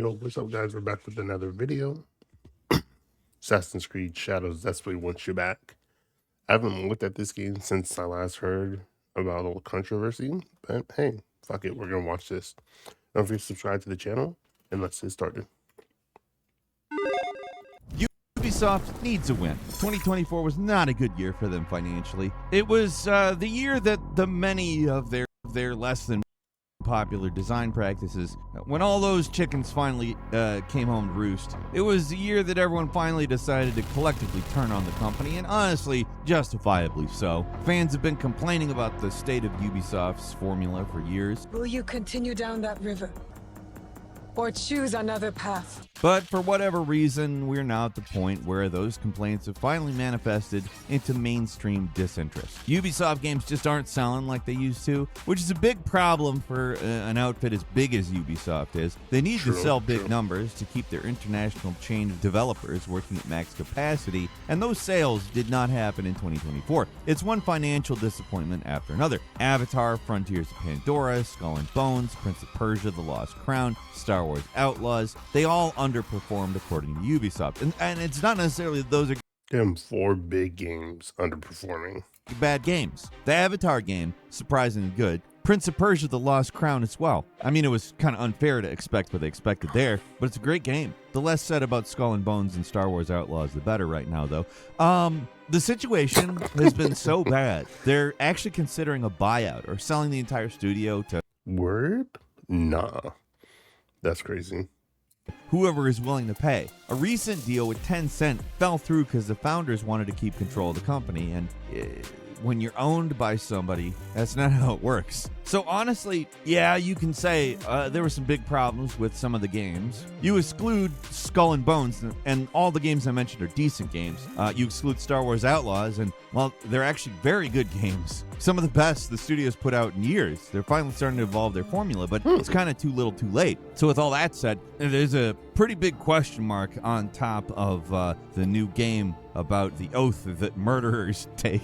Yo, what's up, guys? We're back with another video. Assassin's Creed Shadows desperately wants you back. I haven't looked at this game since I last heard about all the controversy, but hey, fuck it, we're gonna watch this. Don't forget to subscribe to the channel, and let's get started. Ubisoft needs a win. 2024 was not a good year for them financially. It was the year that the many of their less than popular design practices, when all those chickens finally came home to roost. It was the year that everyone finally decided to collectively turn on the company, and honestly, justifiably so. Fans have been complaining about the state of Ubisoft's formula for years. Will you continue down that river? Or choose another path? But for whatever reason, we're now at the point where those complaints have finally manifested into mainstream disinterest. Ubisoft games just aren't selling like they used to, which is a big problem for an outfit as big as Ubisoft is. They need to sell big numbers to keep their international chain of developers working at max capacity, and those sales did not happen in 2024. It's one financial disappointment after another. Avatar, Frontiers of Pandora, Skull and Bones, Prince of Persia, The Lost Crown, Star Wars Outlaws, they all underperformed according to Ubisoft. And it's not necessarily that those are Damn, 4 big games underperforming. bad games. The Avatar game, surprisingly good. Prince of Persia, The Lost Crown as well. I mean, it was kind of unfair to expect what they expected there, but it's a great game. The less said about Skull and Bones and Star Wars Outlaws, the better right now, though. The situation has been so bad. They're actually considering a buyout or selling the entire studio to Word? Nah. That's crazy. whoever is willing to pay. A recent deal with Tencent fell through because the founders wanted to keep control of the company, and when you're owned by somebody, that's not how it works. So honestly, yeah, you can say there were some big problems with some of the games. You exclude Skull and Bones, and all the games I mentioned are decent games. You exclude Star Wars Outlaws, and well, they're actually very good games. Some of the best the studio's put out in years. They're finally starting to evolve their formula, but it's kind of too little too late. So with all that said, there's a pretty big question mark on top of the new game about the oath that murderers take.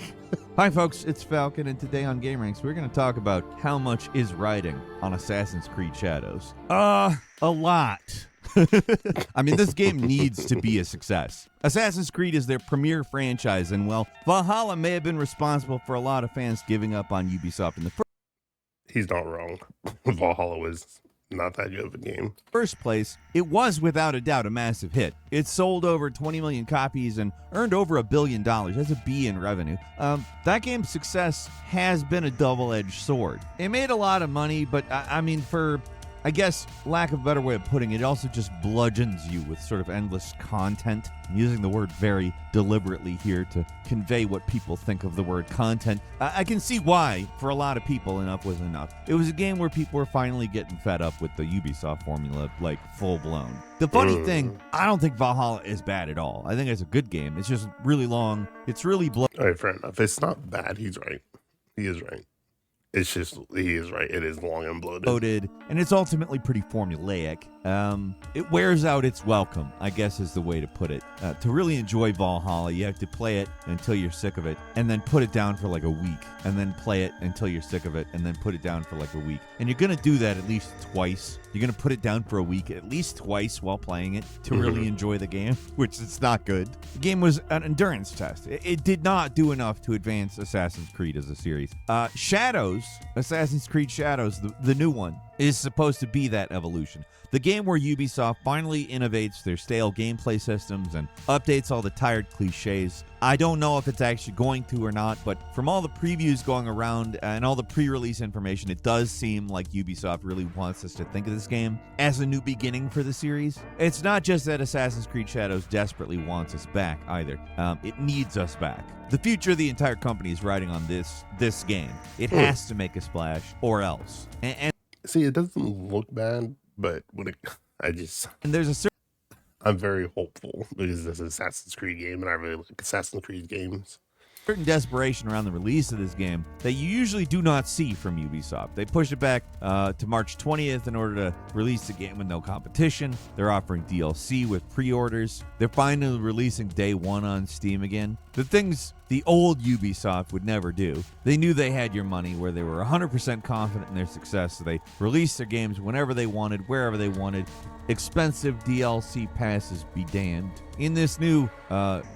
Hi folks, it's Falcon, and today on GameRanks we're going to talk about how much is riding on Assassin's Creed Shadows. A lot. I mean, this game needs to be a success. Assassin's Creed is their premier franchise, and well, Valhalla may have been responsible for a lot of fans giving up on Ubisoft in the He's not wrong. Valhalla was not that good of a game. first place. It was without a doubt a massive hit. It sold over 20 million copies and earned over $1 billion. That's a B in revenue. That game's success has been a double-edged sword. It made a lot of money, but I mean, for I guess, lack of a better way of putting it, it also just bludgeons you with sort of endless content. I'm using the word very deliberately here to convey what people think of the word content. I can see why, for a lot of people, enough was enough. It was a game where people were finally getting fed up with the Ubisoft formula, like, full-blown. The funny thing, I don't think Valhalla is bad at all. I think it's a good game. It's just really long. It's really All right, fair enough. It's not bad. He's right. He is right. It's just, he is right. It is long and bloated. And it's ultimately pretty formulaic. It wears out its welcome, I guess is the way to put it. To really enjoy Valhalla, you have to play it until you're sick of it, and then put it down for like a week, and then play it until you're sick of it, and then put it down for like a week. And you're going to do that at least twice. You're going to put it down for a week at least twice while playing it to really enjoy the game, which is not good. The game was an endurance test. It did not do enough to advance Assassin's Creed as a series. Shadows, Assassin's Creed Shadows, the new one, is supposed to be that evolution. The game where Ubisoft finally innovates their stale gameplay systems and updates all the tired cliches. I don't know if it's actually going to or not, but from all the previews going around and all the pre-release information, it does seem like Ubisoft really wants us to think of this game as a new beginning for the series. It's not just that Assassin's Creed Shadows desperately wants us back either. It needs us back. The future of the entire company is riding on this game. It has to make a splash or else. And See, it doesn't look bad, but when there's a I'm very hopeful because this is an Assassin's Creed game, and I really like Assassin's Creed games. certain desperation around the release of this game that you usually do not see from Ubisoft. They pushed it back to March 20th in order to release the game with no competition. They're offering DLC with pre-orders. They're finally releasing day one on Steam again. the things the old Ubisoft would never do. They knew they had your money, where they were 100% confident in their success, so they released their games whenever they wanted, wherever they wanted. Expensive DLC passes be damned. In this new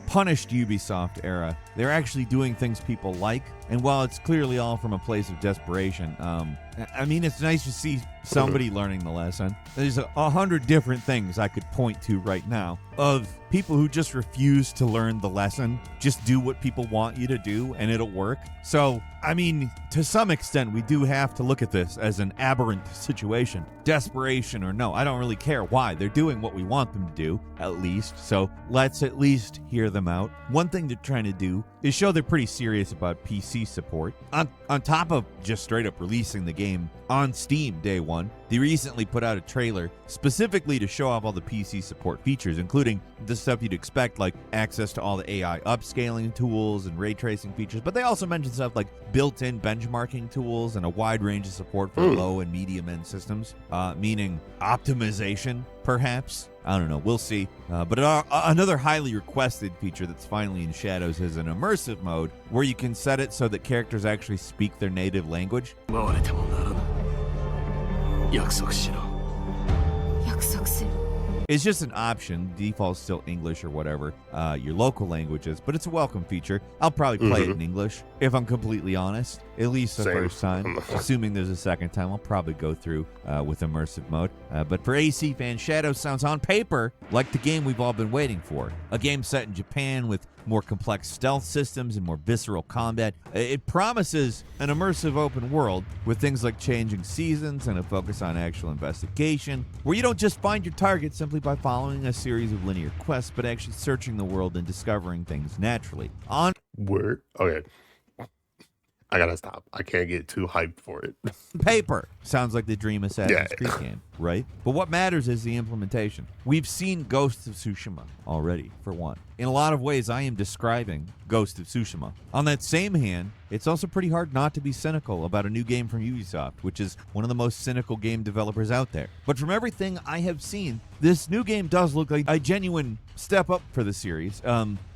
punished Ubisoft era, they're actually doing things people like, and while it's clearly all from a place of desperation, I mean, it's nice to see somebody learning the lesson. There's 100 different things I could point to right now of people who just refuse to learn the lesson. Just do what people want you to do and it'll work. So, I mean, to some extent, we do have to look at this as an aberrant situation. Desperation or no, I don't really care why. They're doing what we want them to do, at least. So let's at least hear them out. One thing they're trying to do is show they're pretty serious about PC support. On top of just straight up releasing the game on Steam day one, they recently put out a trailer specifically to show off all the PC support features, including the stuff you'd expect, like access to all the AI upscaling tools and ray tracing features. But they also mentioned stuff like built-in benchmarking tools and a wide range of support for low and medium-end systems, meaning optimization, perhaps. I don't know. We'll see. But another highly requested feature that's finally in Shadows is an immersive mode where you can set it so that characters actually speak their native language. 奪われてもならぬ約束しろ約束する It's just an option. Default's still English or whatever your local language is, but it's a welcome feature. I'll probably play it in English, if I'm completely honest, at least the Same. first time. Assuming there's a second time, I'll probably go through with immersive mode. But for AC fans, Shadows sounds on paper like the game we've all been waiting for. A game set in Japan with more complex stealth systems and more visceral combat. It promises an immersive open world with things like changing seasons and a focus on actual investigation, where you don't just find your target simply by following a series of linear quests, but actually searching the world and discovering things naturally. On Word. Okay. I gotta stop. I can't get too hyped for it. paper, sounds like the dream Assassin's Yeah. Creed game, right? But what matters is the implementation. We've seen Ghost of Tsushima already, for one. In a lot of ways, I am describing Ghost of Tsushima. On that same hand, it's also pretty hard not to be cynical about a new game from Ubisoft, which is one of the most cynical game developers out there. But from everything I have seen, this new game does look like a genuine step up for the series.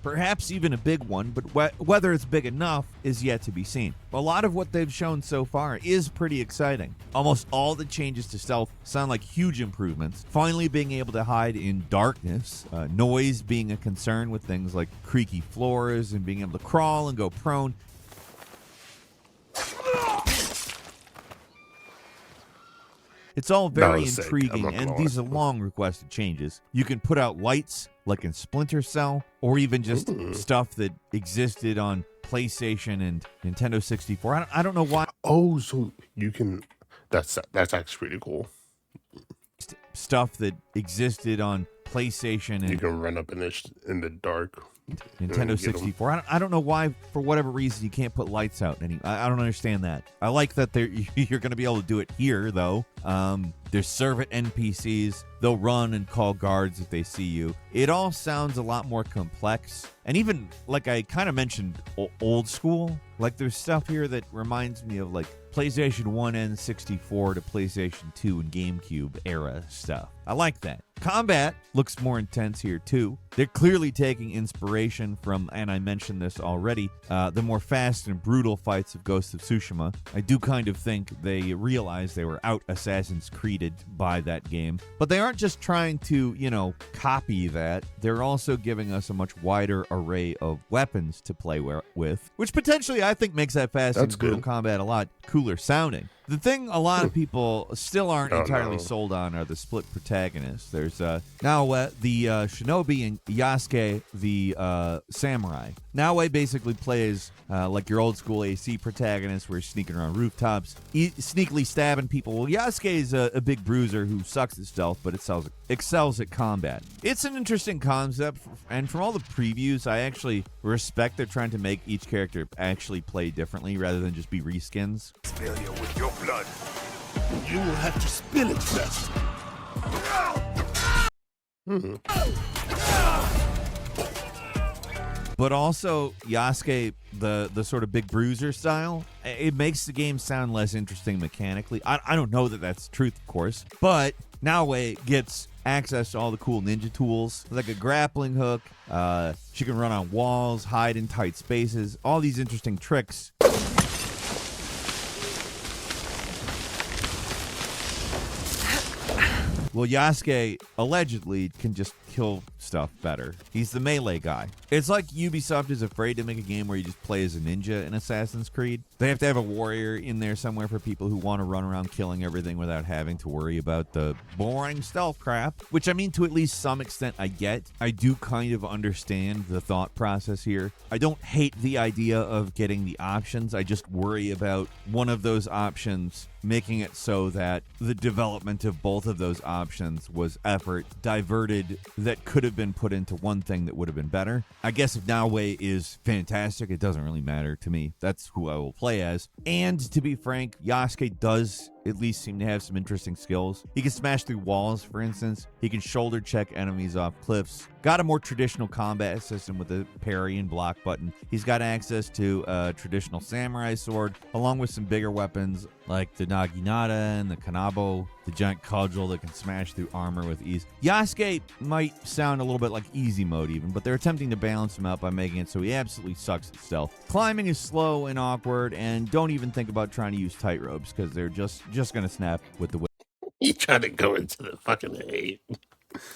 Perhaps even a big one, but whether it's big enough is yet to be seen. A lot of what they've shown so far is pretty exciting. Almost all the changes to stealth sound like huge improvements. Finally being able to hide in darkness, noise being a concern with things like creaky floors, and being able to crawl and go prone. It's all very was sick, I'm intriguing, not gonna and these are long requested changes. You can put out lights like in Splinter Cell, or even just stuff that existed on PlayStation and Nintendo 64. I don't know why Oh, so you can. That's actually pretty cool. stuff that existed on PlayStation You and can run up in the dark. Nintendo get 'em. 64. I don't know why, for whatever reason, you can't put lights out. I don't understand that. I like that you're going to be able to do it here, though. There's servant NPCs. They'll run and call guards if they see you. It all sounds a lot more complex. And even, like I kind of mentioned, old school. Like, there's stuff here that reminds me of, like, PlayStation 1 and 64 to PlayStation 2 and GameCube era stuff. I like that. Combat looks more intense here, too. They're clearly taking inspiration from, and I mentioned this already, the more fast and brutal fights of Ghost of Tsushima. I do kind of think they realized they were out Assassin's Creeded by that game. But they aren't just trying to, copy that. They're also giving us a much wider array of weapons to play with, which potentially I think makes that fast That's and brutal good. combat a lot cooler sounding. The thing a lot of people still aren't Oh, entirely no. sold on are the split protagonists. There's Naoe, the shinobi, and Yasuke, the samurai. Naoe basically plays like your old school AC protagonist, where he's sneaking around rooftops, sneakily stabbing people. Well, Yasuke is a big bruiser who sucks at stealth, but excels at combat. It's an interesting concept, and from all the previews, I actually respect they're trying to make each character actually play differently rather than just be reskins. failure with your blood You will have to spill it first. But also Yasuke, the sort of big bruiser style, it makes the game sound less interesting mechanically. I don't know that that's the truth, of course, but Naoe gets access to all the cool ninja tools, like a grappling hook. She can run on walls, hide in tight spaces, all these interesting tricks. Well, Yasuke allegedly can just kill stuff better. He's the melee guy. It's like Ubisoft is afraid to make a game where you just play as a ninja in Assassin's Creed. They have to have a warrior in there somewhere for people who want to run around killing everything without having to worry about the boring stealth crap, which I mean, to at least some extent I get. I do kind of understand the thought process here. I don't hate the idea of getting the options. I just worry about one of those options making it so that the development of both of those options was effort diverted that could have been put into one thing that would have been better. I guess if Naoe is fantastic, it doesn't really matter to me. That's who I will play as. And to be frank, Yasuke does at least seem to have some interesting skills. He can smash through walls, for instance. He can shoulder check enemies off cliffs. Got a more traditional combat system with the parry and block button. He's got access to a traditional samurai sword, along with some bigger weapons like the Naginata and the Kanabo, the giant cudgel that can smash through armor with ease. Yasuke might sound a little bit like easy mode even, but they're attempting to balance him out by making it so he absolutely sucks at stealth. Climbing is slow and awkward, and don't even think about trying to use tight ropes because they're just going to snap with the You try to go into the fucking hate.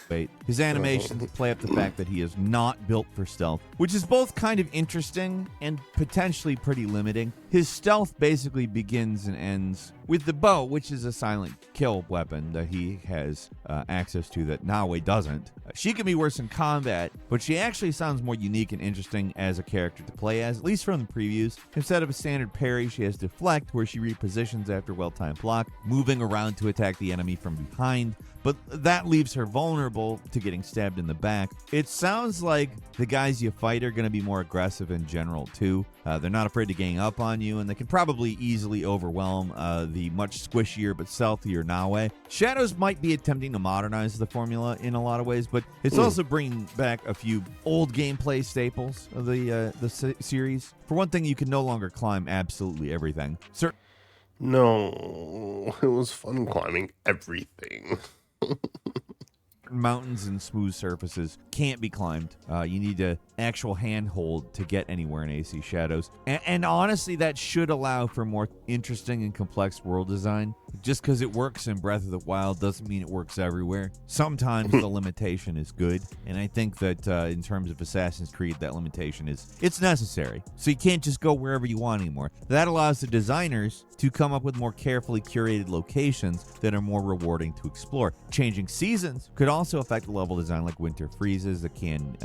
weight. His animations play up the fact that he is not built for stealth, which is both kind of interesting and potentially pretty limiting. His stealth basically begins and ends with the bow, which is a silent kill weapon that he has access to that Naoe doesn't. She can be worse in combat, but she actually sounds more unique and interesting as a character to play as, at least from the previews. Instead of a standard parry, she has deflect, where she repositions after well-timed block, moving around to attack the enemy from behind, but that leaves her vulnerable to getting stabbed in the back. It sounds like the guys you fight are going to be more aggressive in general, too. They're not afraid to gang up on you, and they can probably easily overwhelm the much squishier but stealthier Naoe. Shadows might be attempting to modernize the formula in a lot of ways, but it's also bringing back a few old gameplay staples of the series. For one thing, you can no longer climb absolutely everything. No, it was fun climbing everything. Mountains and smooth surfaces can't be climbed. You need a actual handhold to get anywhere in AC Shadows. And honestly, that should allow for more interesting and complex world design. Just because it works in Breath of the Wild doesn't mean it works everywhere. Sometimes the limitation is good, and I think that in terms of Assassin's Creed, that limitation it's necessary. So you can't just go wherever you want anymore. That allows the designers to come up with more carefully curated locations that are more rewarding to explore. Changing seasons could also affect the level design, like winter freezes that can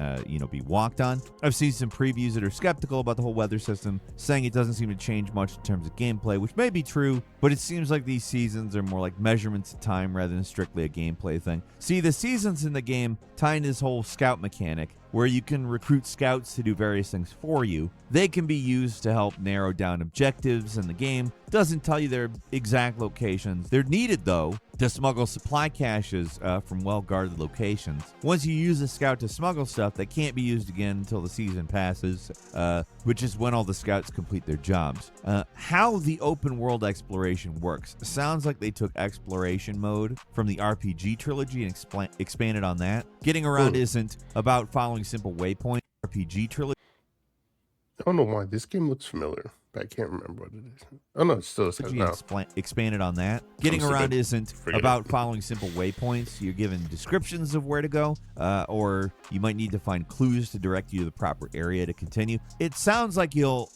be walked on. I've seen some previews that are skeptical about the whole weather system, saying it doesn't seem to change much in terms of gameplay, which may be true, but it seems like these seasons are more like measurements of time rather than strictly a gameplay thing. See, the seasons in the game tie into this whole scout mechanic, where you can recruit scouts to do various things for you. They can be used to help narrow down objectives in the game. Doesn't tell you their exact locations. They're needed, though, to smuggle supply caches from well-guarded locations. Once you use a scout to smuggle stuff, they can't be used again until the season passes, which is when all the scouts complete their jobs. How the open world exploration works sounds like they took exploration mode from the RPG trilogy and expanded on that. Getting around isn't about following simple waypoints. RPG trilogy. I don't know why this game looks familiar, but I can't remember what it is. Oh no, it still says no. Expanded on that. Getting around isn't about following simple waypoints. You're given descriptions of where to go, or you might need to find clues to direct you to the proper area to continue. It sounds like you'll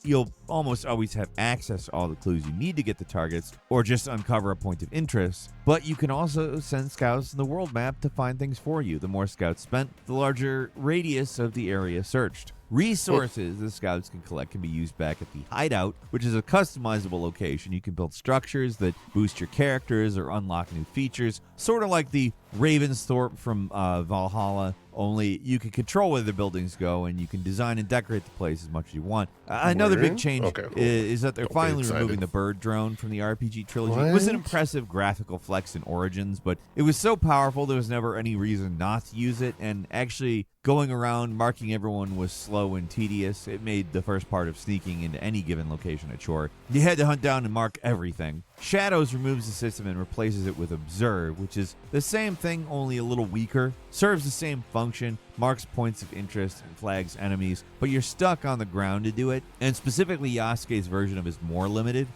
almost always have access to all the clues you need to get the targets, or just uncover a point of interest. But you can also send scouts in the world map to find things for you. The more scouts spent, the larger radius of the area searched. Resources the scouts can collect can be used back at the hideout, which is a customizable location. You can build structures that boost your characters or unlock new features, sort of like the Ravensthorpe from Valhalla, only you can control where the buildings go, and you can design and decorate the place as much as you want. Another big change is that they're finally removing the bird drone from the RPG trilogy. It was an impressive graphical flex in Origins, but it was so powerful there was never any reason not to use it, and actually going around marking everyone was slow and tedious. It made the first part of sneaking into any given location a chore. You had to hunt down and mark everything. Shadows removes the system and replaces it with Observe, which is the same thing, only a little weaker. Serves the same function, marks points of interest, and flags enemies, but you're stuck on the ground to do it. And specifically, Yasuke's version of it is more limited.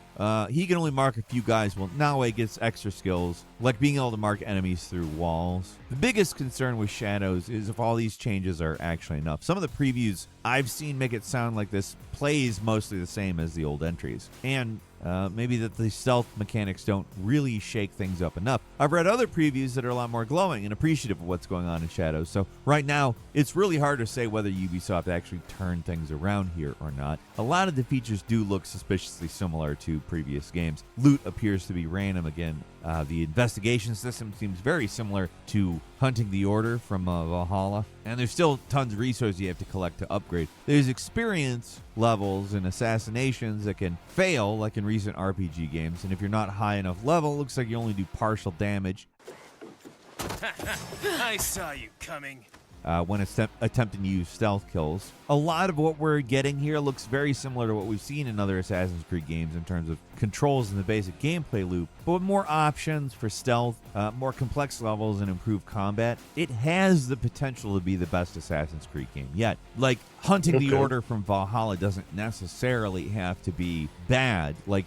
He can only mark a few guys, while Naoe gets extra skills, like being able to mark enemies through walls. The biggest concern with Shadows is if all these changes are actually enough. Some of the previews I've seen make it sound like this plays mostly the same as the old entries, and maybe that the stealth mechanics don't really shake things up enough. I've read other previews that are a lot more glowing and appreciative of what's going on in Shadows, so right now it's really hard to say whether Ubisoft actually turned things around here or not. A lot of the features do look suspiciously similar to previous games. Loot appears to be random again. The investigation system seems very similar to Hunting the Order from Valhalla, and there's still tons of resources you have to collect to upgrade. There's experience levels and assassinations that can fail, like in recent RPG games, and if you're not high enough level, it looks like you only do partial damage. I saw you coming. When attempting to use stealth kills. A lot of what we're getting here looks very similar to what we've seen in other Assassin's Creed games in terms of controls and the basic gameplay loop, but with more options for stealth, more complex levels, and improved combat. It has the potential to be the best Assassin's Creed game yet. Like, Hunting the Order from Valhalla doesn't necessarily have to be bad. Like,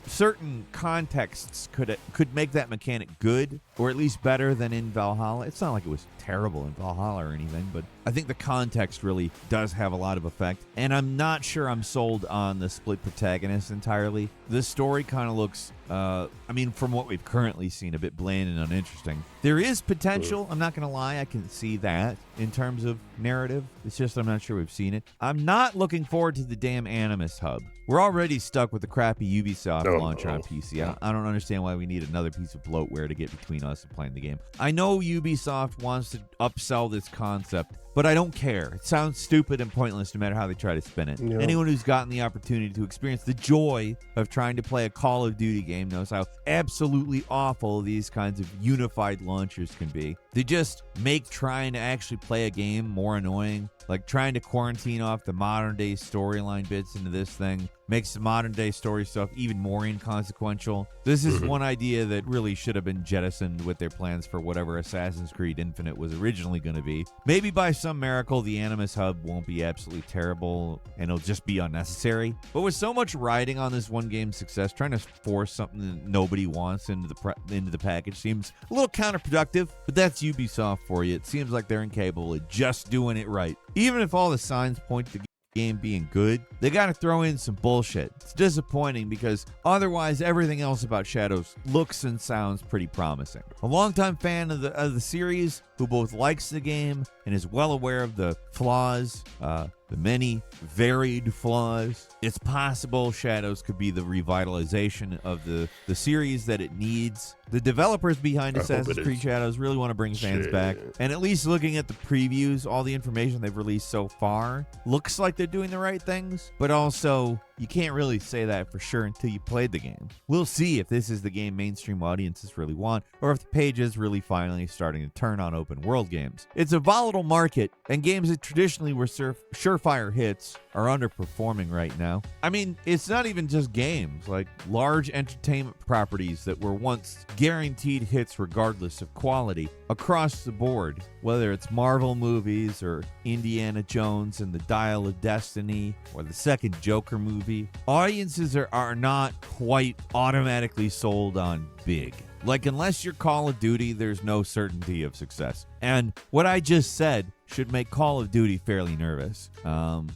certain contexts could make that mechanic good, or at least better than in Valhalla. It's not like it was terrible in Valhalla or anything, but I think the context really does have a lot of effect, and I'm not sure I'm sold on the split protagonist entirely. The story kind of looks, from what we've currently seen, a bit bland and uninteresting. There is potential, I'm not going to lie, I can see that in terms of narrative. It's just I'm not sure we've seen it. I'm not looking forward to the damn Animus Hub. We're already stuck with the crappy Ubisoft launcher on PC. I don't understand why we need another piece of bloatware to get between us and playing the game. I know Ubisoft wants to upsell this concept, but I don't care. It sounds stupid and pointless no matter how they try to spin it. Yeah. Anyone who's gotten the opportunity to experience the joy of trying to play a Call of Duty game knows how absolutely awful these kinds of unified launchers can be. They just make trying to actually play a game more annoying. Like trying to quarantine off the modern day storyline bits into this thing makes the modern day story stuff even more inconsequential. This is one idea that really should have been jettisoned with their plans for whatever Assassin's Creed Infinite was originally going to be. Maybe by some miracle the Animus Hub won't be absolutely terrible and it'll just be unnecessary. But with so much riding on this one game's success, trying to force something that nobody wants into the package seems a little counterproductive. But that's Ubisoft for you. It seems like they're incapable of just doing it right. Even if all the signs point to the game being good, they gotta throw in some bullshit. It's disappointing because otherwise everything else about Shadows looks and sounds pretty promising. A longtime fan of the series who both likes the game and is well aware of the flaws, the many varied flaws. It's possible Shadows could be the revitalization of the series that it needs. The developers behind Assassin's Creed Shadows really want to bring fans back. And at least looking at the previews, all the information they've released so far, looks like they're doing the right things. But also, you can't really say that for sure until you played the game. We'll see if this is the game mainstream audiences really want, or if the page is really finally starting to turn on open world games. It's a volatile market, and games that traditionally were surefire hits are underperforming right now. I mean, it's not even just games, like large entertainment properties that were once guaranteed hits regardless of quality across the board, whether it's Marvel movies or Indiana Jones and the Dial of Destiny or the second Joker movie. Audiences are not quite automatically sold on big. Like, unless you're Call of Duty, there's no certainty of success. And what I just said should make Call of Duty fairly nervous.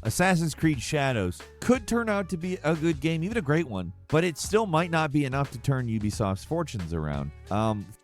Assassin's Creed Shadows could turn out to be a good game, even a great one, but it still might not be enough to turn Ubisoft's fortunes around.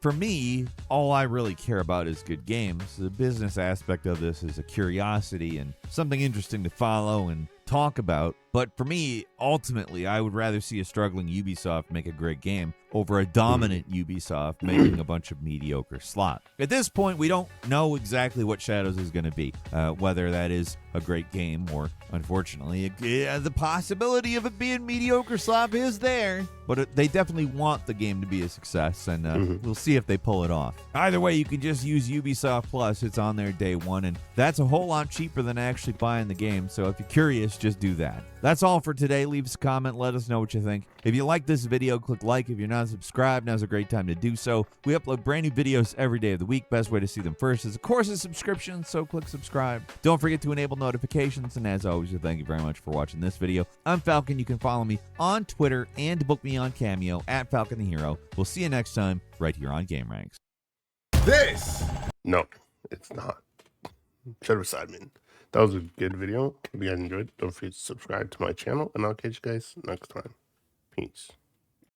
For me, all I really care about is good games. The business aspect of this is a curiosity and something interesting to follow and talk about. But for me, ultimately, I would rather see a struggling Ubisoft make a great game over a dominant Ubisoft making a bunch of mediocre slop. At this point, we don't know exactly what Shadows is going to be, whether that is a great game or, unfortunately, the possibility of it being mediocre slop is there. but they definitely want the game to be a success, and we'll see if they pull it off. Either way, you can just use Ubisoft Plus. It's on there day one, and that's a whole lot cheaper than actually buying the game, so if you're curious, just do that. That's all for today. Leave us a comment. Let us know what you think. If you like this video, click like. If you're not subscribed, now's a great time to do so. We upload brand new videos every day of the week. Best way to see them first is, of course, a subscription, so click subscribe. Don't forget to enable notifications, and as always, thank you very much for watching this video. I'm Falcon. You can follow me on Twitter and book me on Cameo at Falcon the Hero. We'll see you next time right here on Game Ranks. This No, it's not. Shadow Sideman. That was a good video. If you guys enjoyed, don't forget to subscribe to my channel, and I'll catch you guys next time. Peace.